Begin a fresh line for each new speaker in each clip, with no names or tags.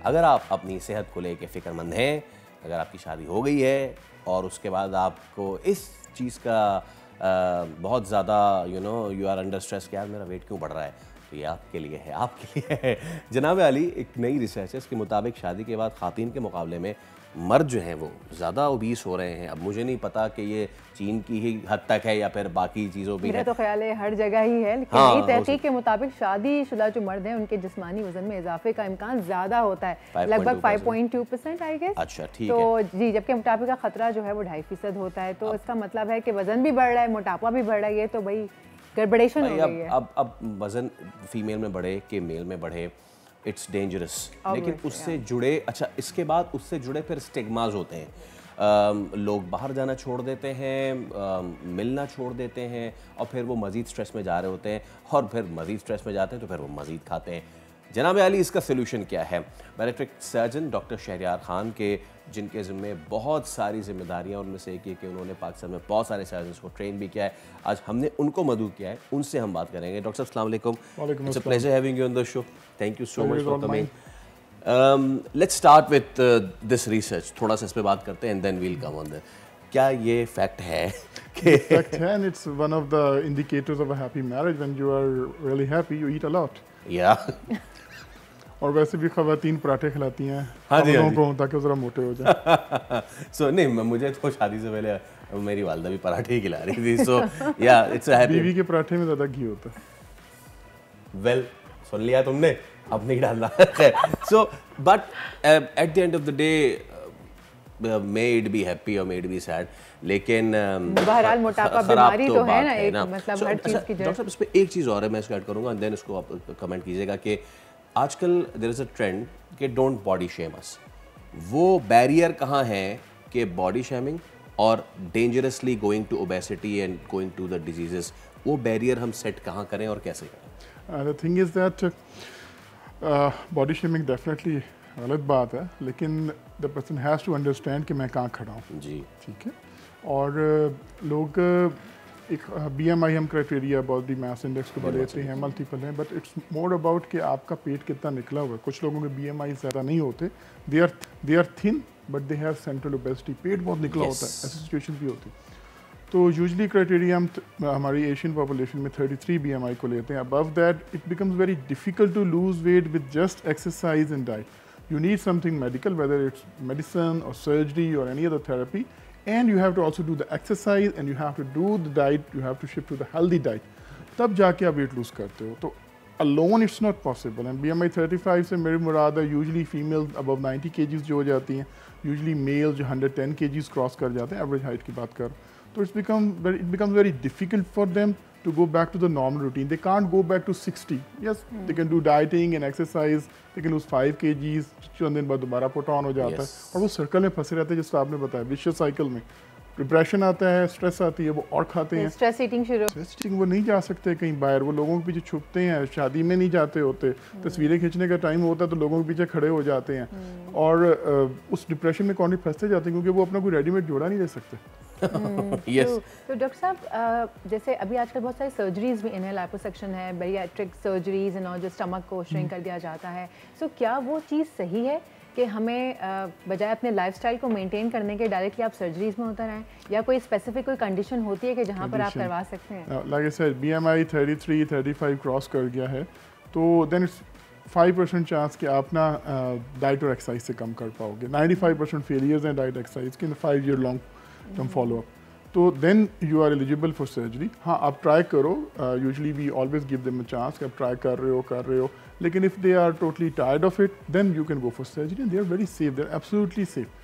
اگر آپ اپنی صحت کو لے کے فکر مند ہیں، اگر آپ کی شادی ہو گئی ہے اور اس کے بعد آپ کو اس چیز کا بہت زیادہ یو آر انڈر اسٹریس کہ یار میرا ویٹ کیوں بڑھ رہا ہے، تو یہ آپ کے لیے ہے، آپ کے لیے ہے۔ جناب علی، ایک نئی ریسرچ ہے، اس کے مطابق شادی کے بعد خواتین کے مقابلے میں مرد جو ہیں وہ زیادہ اوبیس ہو رہے ہیں۔ اب مجھے نہیں پتا کہ یہ چین کی ہی حد تک ہے یا پھر باقی چیزوں بھی ہے۔
میرا تو خیال ہے ہر جگہ ہی ہے، لیکن نئی تحقیق کے مطابق شادی شدہ جو مرد ہیں ان کے جسمانی وزن میں اضافے کا امکان زیادہ ہوتا ہے، لگ بھگ 5.2% آئی گیس۔
اچھا ٹھیک ہے۔
تو جی، جبکہ موٹاپے کا خطرہ جو ہے وہ 2.5% ہوتا ہے، تو اس کا مطلب ہے کہ وزن بھی بڑھ رہا ہے، موٹاپا بھی بڑھ رہا ہے، یہ تو بھائی گڑبڑیشن ہو گئی ہے۔
اب وزن فیمیل میں بڑھے کہ میل میں بڑھے، اٹس ڈینجرس، لیکن اس سے جڑے اس کے بعد اس سے جڑے پھر اسٹگماز ہوتے ہیں، لوگ باہر جانا چھوڑ دیتے ہیں، ملنا چھوڑ دیتے ہیں، اور پھر وہ مزید سٹریس میں جا رہے ہوتے ہیں، اور پھر مزید سٹریس میں جاتے ہیں تو پھر وہ مزید کھاتے ہیں۔ جناب علی، اس کا سلوشن کیا ہے؟ بیریٹرک سرجن ڈاکٹر شہریار خان کے، جن کے ذمے بہت ساری ذمہ داریاں، ان میں سے ایک یہ کہ انہوں نے پاکستان میں بہت سارے سرجنس کو ٹرین بھی کیا ہے، آج ہم نے ان کو مدعو کیا ہے، ان سے ہم بات کریں گے۔ ڈاکٹر صاحب السلام علیکم، it's a pleasure having you on the show, thank you so much for coming. Let's start with this research, تھوڑا سا اس پہ بات کرتے ہیں and then we'll come on that. کیا یہ فیکٹ ہے کہ
فیکٹ ہے، and it's one of the indicators of a happy marriage, when you are really happy you eat a lot.
یا
اور ویسے بھی خواتین پراٹھے کھلاتی ہیں خاتونوں کو تاکہ وہ ذرا موٹے ہو جائیں۔
سو نہیں، مجھے تو شادی سے پہلے میری والدہ بھی پراٹھے ہی کھلا رہی تھی، سو یا اٹس اے ہیپی۔
بیوی کے پراٹھے میں زیادہ گھی ہوتا ہے۔
ویل، سن لیا تم نے، اب نہیں ڈالنا ہے۔ So but at the end of the day may it be happy or may it be sad، لیکن
بہرحال موٹاپا بیماری تو ہے نا، ایک مطلب ہر چیز کی جڑ۔
ڈاکٹر صاحب اس پہ ایک چیز اور ہے، میں اس کو ایڈ کروں گا دین اس کو آپ کمنٹ کیجیے گا کہ آج کل دیر از اے ٹرینڈ کہ ڈونٹ باڈی شیم اس، وہ بیریئر کہاں ہے کہ باڈی شیمنگ اور dangerously going to obesity and going to the diseases, وہ بیریئر ہم سیٹ کہاں کریں اور کیسے کریں؟
The thing is that body shaming definitely غلط بات ہے، لیکن the person has to understand کہ میں کہاں کھڑا ہوں۔
جی
ٹھیک ہے، اور لوگ ایک بی ایم آئی ہم کرائٹیریا باڈی میس انڈیکس کو لیتے ہیں، ملٹیپل ہیں، بٹ اٹس مور اباؤٹ کہ آپ کا پیٹ کتنا نکلا ہوا ہے۔ کچھ لوگوں کے بی ایم آئی زیادہ نہیں ہوتے، they are thin but they have central obesity, پیٹ بہت نکلا ہوتا ہے، ایسی سچویشن بھی ہوتی ہے۔ تو یوزلی کرائٹیریا ہم ہماری ایشین پاپولیشن میں 33 بی ایم آئی کو لیتے ہیں، ابو that it becomes very difficult to lose weight with just exercise and diet. You need something medical, whether it's medicine or surgery or any other therapy, and you have to also do the exercise and you have to do the diet, you have to shift to the healthy diet. تب جا کے آپ weight lose کرتے ہو۔ تو alone it's not possible. And BMI 35 سے میری مراد ہے usually female above 90 kgs جو ہو جاتی ہیں، یوزلی میل جو 110 kgs کراس کر جاتے ہیں، ایوریج ہائٹ کی بات کر، تو it becomes very difficult for them to go back to the normal routine. They can't go back to 60. Yes, they can do dieting and exercise, they can lose 5 kgs, چند دن بعد دوبارہ پٹ آن ہو جاتا ہے، اور وہ سرکل میں پھنسے رہتے ہیں، جس طرح آپ نے بتایا ویشیس سائیکل میں۔ ڈپریشن آتا ہے، اسٹریس آتی ہے، وہ اور کھاتے ہیں،
اسٹریس ایٹنگ شروع،
اسٹریس ایٹنگ، وہ نہیں جا سکتے کہیں باہر، وہ لوگوں کے پیچھے چھپتے ہیں، شادی میں نہیں جاتے ہوتے، تصویریں کھینچنے کا ٹائم ہوتا ہے تو لوگوں کے پیچھے کھڑے ہو جاتے ہیں، اور اس ڈپریشن میں کون پھنستے جاتے ہیں کیونکہ وہ اپنا کوئی ریڈی میڈ جوڑا نہیں لے سکتے۔
تو ڈاکٹر صاحب جیسے ابھی آج کل بہت ساری سرجریز بھی انہیں لائپوسیکشن ہے، بیریاٹرک سرجریز اور جو اسٹمک کو شرنک کر دیا جاتا ہے، سو کیا وہ چیز صحیح ہے کہ ہمیں بجائے اپنے لائف اسٹائل کو مینٹین کرنے کے ڈائریکٹلی آپ سرجریز میں اتر آئیں، یا کوئی اسپیسیفک کوئی کنڈیشن ہوتی ہے کہ جہاں پر آپ کروا سکتے ہیں؟
Like I said, B M I 33 35 کراس کر گیا ہے تو دین اٹس 5% چانس کہ آپ نا ڈائٹ اور ایکسرسائز سے کم کر پاؤ گے۔ 95% فیلئرز ہیں ڈائٹ ایکسرسائز کے 5 year long term follow up, تو then you are eligible for surgery. ہاں آپ ٹرائی کرو، usually we always give them a chance کہ آپ ٹرائی کر رہے ہو، لیکن if they are totally tired of it then you can go for surgery, and they are very safe, they are absolutely safe.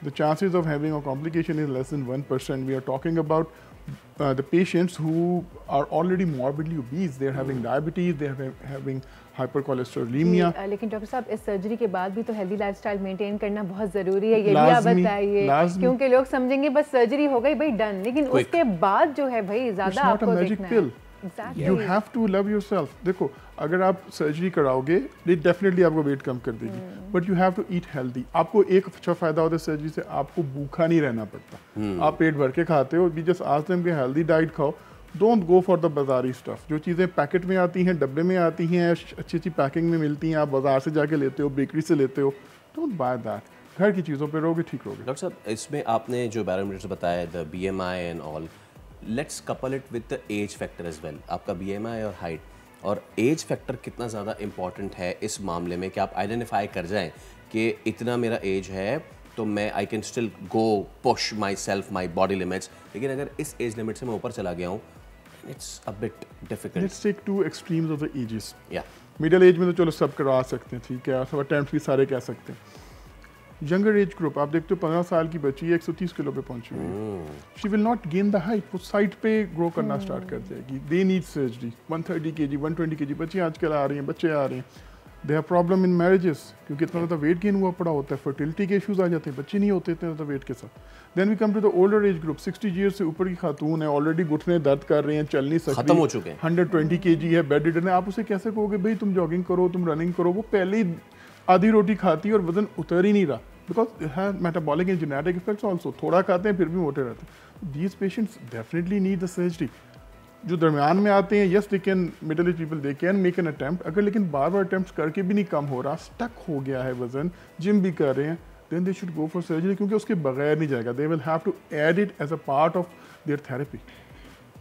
The chances of having a complication is less than 1%. We are talking about the patients who are already morbidly obese. They are having diabetes, they are having hypercholesterolemia.
لیکن doctor صاحب اس surgery کے بعد بھی تو healthy life style maintain کرنا بہت ضروری ہے، یہ بھی آپ بتائیے، کیونکہ لوگ سمجھیں گے بس سرجری ہو گئی بھائی ڈن، لیکن اس کے بعد جو ہے بھائی زیادہ آپ کو دیکھنا ہے۔
You have to love yourself. دیکھو اگر آپ سرجری کراؤ گے ڈیفینیٹلی آپ کو ویٹ کم کر دے گی، but you have to eat healthy. آپ کو ایک اچھا فائدہ ہوتا ہے سرجری سے، آپ کو بھوکا نہیں رہنا پڑتا، آپ پیٹ بھر کے کھاتے ہو، بھی جسٹ آسک دیم کہ ہیلدی ڈائٹ کھاؤ، ڈونٹ گو فار دا بازاری اسٹف. جو چیزیں پیکٹ میں آتی ہیں, ڈبے میں آتی ہیں, اچھی اچھی پیکنگ میں ملتی ہیں, آپ بازار سے جا کے لیتے ہو, بیکری سے لیتے ہو, ڈونٹ بائی دیٹ. گھر کی چیزوں پہ رہو گے, ٹھیک رہو گے.
ڈاکٹر صاحب اس میں آپ نے جو بیرومیٹرز بتایا, the B M I and all, let's couple it with the age factor as well. آپ کا بی ایم آئی اور ہائٹ اور ایج فیکٹر کتنا زیادہ امپورٹنٹ ہے اس معاملے میں کہ آپ آئیڈینٹیفائی کر جائیں کہ اتنا میرا ایج ہے تو میں I can still go push my self my body limits, لیکن اگر اس ایج لمٹ سے میں اوپر چلا گیا ہوں it's a bit difficult.
Let's take two extremes of the ages.
یا
مڈل ایج میں تو چلو سب کروا سکتے ہیں, ٹھیک ہے, سب اٹیمپٹ بھی سارے کہہ سکتے ہیں. ینگر ایج گروپ آپ دیکھتے ہو 15 سال کی بچی ہے 130 کلو پہ پہنچی ہوئی ہے, she will not gain the height, وہ سائٹ پہ گرو کرنا اسٹارٹ کر جائے گی. They need surgery. 130 kg 120 kg بچے آج کل آ رہی ہیں, بچے آ رہے ہیں. They have problem in marriages کیونکہ اتنا زیادہ ویٹ گین ہوا پڑا ہوتا ہے, فرٹیلٹی کے ایشوز آ جاتے ہیں, بچے نہیں ہوتے اتنے زیادہ ویٹ کے ساتھ. Then we come to the older age group. 60 year سے اوپر کی خاتون ہے, آلریڈی گھٹنے درد کر رہے ہیں, چل نہیں سکتی,
ختم ہو چکے ہیں,
120 kg ہے, بیڈ ریڈن ہے. آپ اسے کیسے کہو گے بھائی تم جاگنگ کرو, تم رننگ کرو؟ وہ پہلے ہی آدھی روٹی کھاتی ہے اور وزن اتر ہی نہیں رہا, because he's metabolic and genetic effects also. تھوڑا کھاتے ہیں پھر بھی موٹے رہتے ہیں. These patients definitely need the surgery. جو درمیان میں آتے ہیں, yes they can, middle age people they can make an attempt, اگر لیکن بار بار اٹیمپٹ کر کے بھی نہیں کم ہو رہا, اسٹک ہو گیا ہے وزن, جم بھی کر رہے ہیں, then they should go for surgery, کیونکہ اس کے بغیر نہیں جائے گا. They will have to add it as a part of their therapy.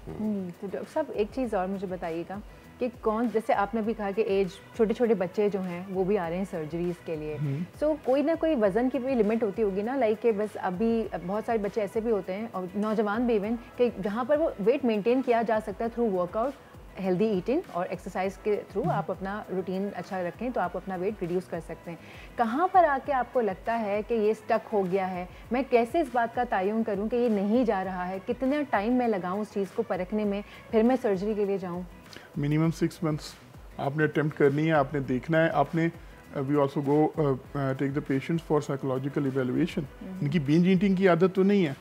تو ڈاکٹر صاحب ایک چیز اور مجھے بتائیے گا کہ کون, جیسے آپ نے بھی کہا کہ ایج چھوٹے چھوٹے بچے جو ہیں وہ بھی آ رہے ہیں سرجریز کے لیے, سو کوئی نہ کوئی وزن کی بھی لمٹ ہوتی ہوگی نا, لائک کہ بس ابھی بہت سارے بچے ایسے بھی ہوتے ہیں اور نوجوان بھی ایون کہ جہاں پر وہ ویٹ مینٹین کیا جا سکتا ہے through work out, healthy eating اور ایکسرسائز کے تھرو آپ اپنا روٹین اچھا رکھیں تو آپ اپنا ویٹ ریڈیوس کر سکتے ہیں. کہاں پر آ کے آپ کو لگتا ہے کہ یہ اسٹک ہو گیا ہے, میں کیسے اس بات کا تعین کروں کہ یہ نہیں جا رہا ہے, کتنا ٹائم میں لگاؤں اس چیز کو پرکھنے میں, پھر میں سرجری کے لیے جاؤں؟
منیمم 6 months آپ نے اٹیمپٹ کرنی ہے, آپ نے دیکھنا ہے, آپ نے we also go take the patients for psychological evaluation. ان کی بینج ایٹنگ کی عادت تو نہیں ہے,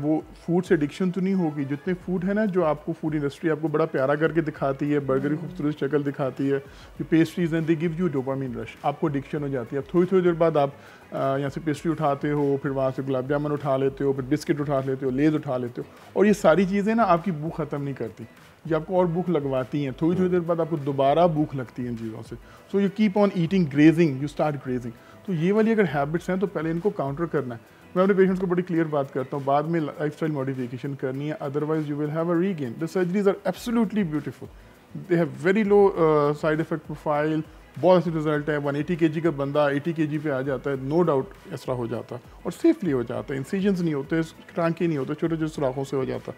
وہ فوڈ سے ایڈکشن تو نہیں ہوگی. جتنے فوڈ ہے نا جو آپ کو فوڈ انڈسٹری آپ کو بڑا پیارا کر کے دکھاتی ہے, برگر کی خوبصورت شکل دکھاتی ہے, جو پیسٹریز ہیں دے گیو یو ڈوپامین رش, آپ کو ایڈکشن ہو جاتی ہے. اب تھوڑی تھوڑی دیر بعد آپ یہاں سے پیسٹری اٹھاتے ہو, پھر وہاں سے گلاب جامن اٹھا لیتے ہو, پھر بسکٹ اٹھا لیتے ہو, لیز اٹھا لیتے ہو, اور یہ ساری چیزیں نا آپ کی بھوک ختم نہیں کرتی, یہ آپ کو اور بھوک لگواتی ہیں. تھوڑی دیر بعد آپ کو دوبارہ بھوک لگتی ہے ان چیزوں سے. So you keep on eating, grazing, you start grazing. تو یہ والی اگر ہیبٹس ہیں تو پہلے ان کو کاؤنٹر کرنا ہے. میں اپنے پیشنٹس کو بڑی کلیئر بات کرتا ہوں, بعد میں لائف اسٹائل ماڈیفیکیشن کرنی ہے, otherwise you will have a regain. The surgeries are absolutely beautiful, they have very low side effect profile, بہت اچھے رزلٹ ہے. 180 kg کا بندہ 80 kg پہ آ جاتا ہے, نو ڈاؤٹ اس طرح ہو جاتا ہے, اور سیفلی ہو جاتا ہے. انسیجنز نہیں ہوتے, ٹانکے نہیں ہوتے, چھوٹے چھوٹے سوراخوں سے ہو جاتا.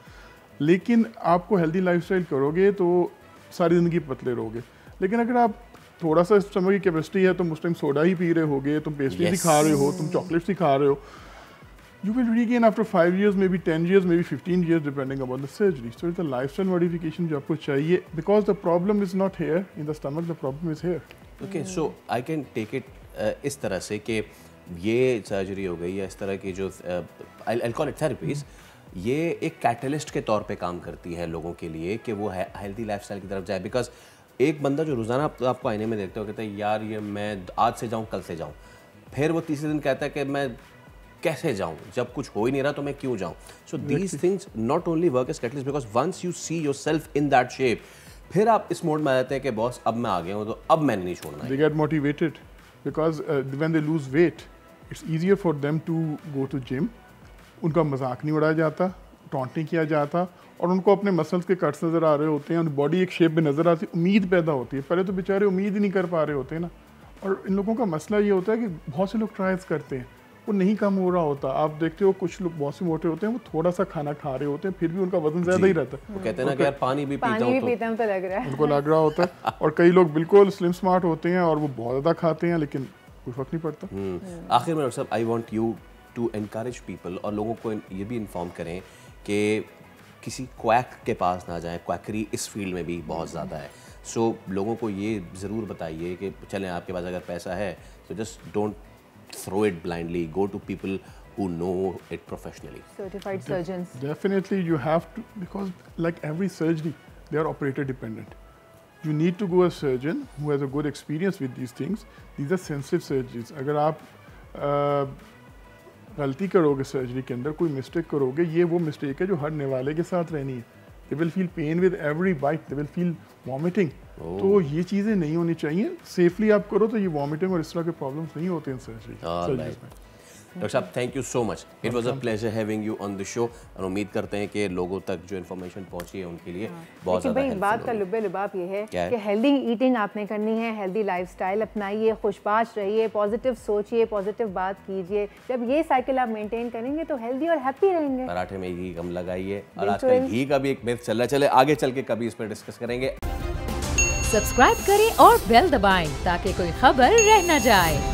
لیکن آپ کو ہیلدی لائف اسٹائل کرو گے تو ساری زندگی پتلے رہو گے. لیکن اگر آپ تھوڑا سا سمجھ کی کیپیسٹی ہے, تم اس ٹائم سوڈا ہی پی رہے ہوگے, تم پیسٹری ہی کھا رہے ہو, تم چاکلیٹس ہی کھا رہے ہو, you will regain after 5 years, maybe 10 years, maybe 15 years, depending upon the surgery. So it's a lifestyle modification جو آپ کو چاہیے, because the problem is not here in the stomach, the problem is here.
Okay, so I can take it اس طرح سے کہ یہ surgery ہو گئی یا اس طرح کی جو I'll call it therapies, یہ ایک کیٹلسٹ کے طور پہ کام کرتی ہے لوگوں کے لیے کہ وہ ہیلدی لائف اسٹائل کی طرف جائے. بیکاز ایک بندہ جو روزانہ آپ کو آئینے میں دیکھتے ہو کہتا ہے یار یہ میں آج سے جاؤں کل سے جاؤں, پھر وہ تیسرے دن کہتا ہے کہ میں کیسے جاؤں, جب کچھ ہو ہی نہیں رہا تو میں کیوں جاؤں. So these things not only work as catalyst, because once you see yourself in that shape, پھر آپ اس موڈ میں آ جاتے ہیں کہ باس اب میں آ گیا ہوں تو اب میں نے نہیں چھوڑنا.
They get motivated because when they lose weight, it's easier for them to go to gym. ان کا مذاق نہیں اڑایا جاتا, ٹونٹ نہیں کیا جاتا, اور ان کو اپنے مسلس کے کٹس نظر آ رہے ہوتے ہیں, اور باڈی ایک شیپ میں نظر آتی ہے, امید پیدا ہوتی ہے. پہلے تو بیچارے امید ہی نہیں کر پا رہے ہوتے نا. اور ان لوگوں کا مسئلہ یہ ہوتا ہے کہ بہت سے لوگ ٹرائلس کرتے ہیں, وہ نہیں کم ہو رہا ہوتا. آپ دیکھتے ہو کچھ لوگ بہت سے موٹے ہوتے ہیں, وہ تھوڑا سا کھانا کھا رہے ہوتے ہیں, پھر بھی ان کا وزن زیادہ ہی رہتا ہے.
وہ کہتے ہیں نا کہ یار پانی بھی پیتا ہوں
تو لگ رہا ہے,
ان کو لگ رہا ہوتا ہے. اور کئی لوگ بالکل سلم سمارٹ ہوتے ہیں اور وہ بہت زیادہ کھاتے ہیں, لیکن کوئی فرق نہیں پڑتا.
آخر میں ڈاکٹر صاحب I want you to encourage people, اور لوگوں کو یہ بھی انفارم کریں کہ کسی کویک کے پاس نہ جائیں. کویکری اس فیلڈ میں بھی بہت زیادہ ہے. سو لوگوں کو یہ ضرور بتائیے کہ چلیں آپ کے پاس اگر پیسہ ہے تو just don't throw it blindly, go to people who know it professionally.
Certified surgeons.
Definitely you have to, because like every surgery, they are operator dependent. You need to go a surgeon who has a good experience with these things. These are sensitive surgeries. اگر آپ غلطی کرو گے surgery کے اندر, کوئی mistake کرو گے, یہ وہ مسٹیک ہے جو ہر نوالے کے ساتھ رہنی ہے. they will feel pain with every bite, they will feel vomiting. تو یہ چیزیں نہیں ہونی چاہیے. سیفلی آپ کرو تو یہ وامٹنگ اور اس طرح کے پرابلمس نہیں ہوتے ان سرجریز میں.
ڈاکٹر صاحب thank you so much. It was a pleasure having you on the show اور امید کرتے ہیں کہ لوگوں تک جو انفارمیشن پہنچی ہے ان کے لیے بہت زیادہ ہیلپ.
بات کا لب لباب یہ ہے کہ ہیلدی ایٹنگ آپ نے کرنی ہے, ہیلدی لائف اسٹائل اپنائیے, خوش باش رہیے, پازیٹیو سوچیے, پازیٹیو بات کیجیے. جب یہ سائیکل آپ مینٹین کریں گے تو ہیلدی اور ہیپی رہیں گے.
پراٹھے میں گھی کم لگائیے. اور آج کل گھی کا بھی ایک میتھ چل رہا ہے, چلے آگے چل کے کبھی اس پہ ڈسکس کریں گے.
سبسکرائب کریں اور بیل دبائیں تاکہ کوئی خبر رہ نہ جائے.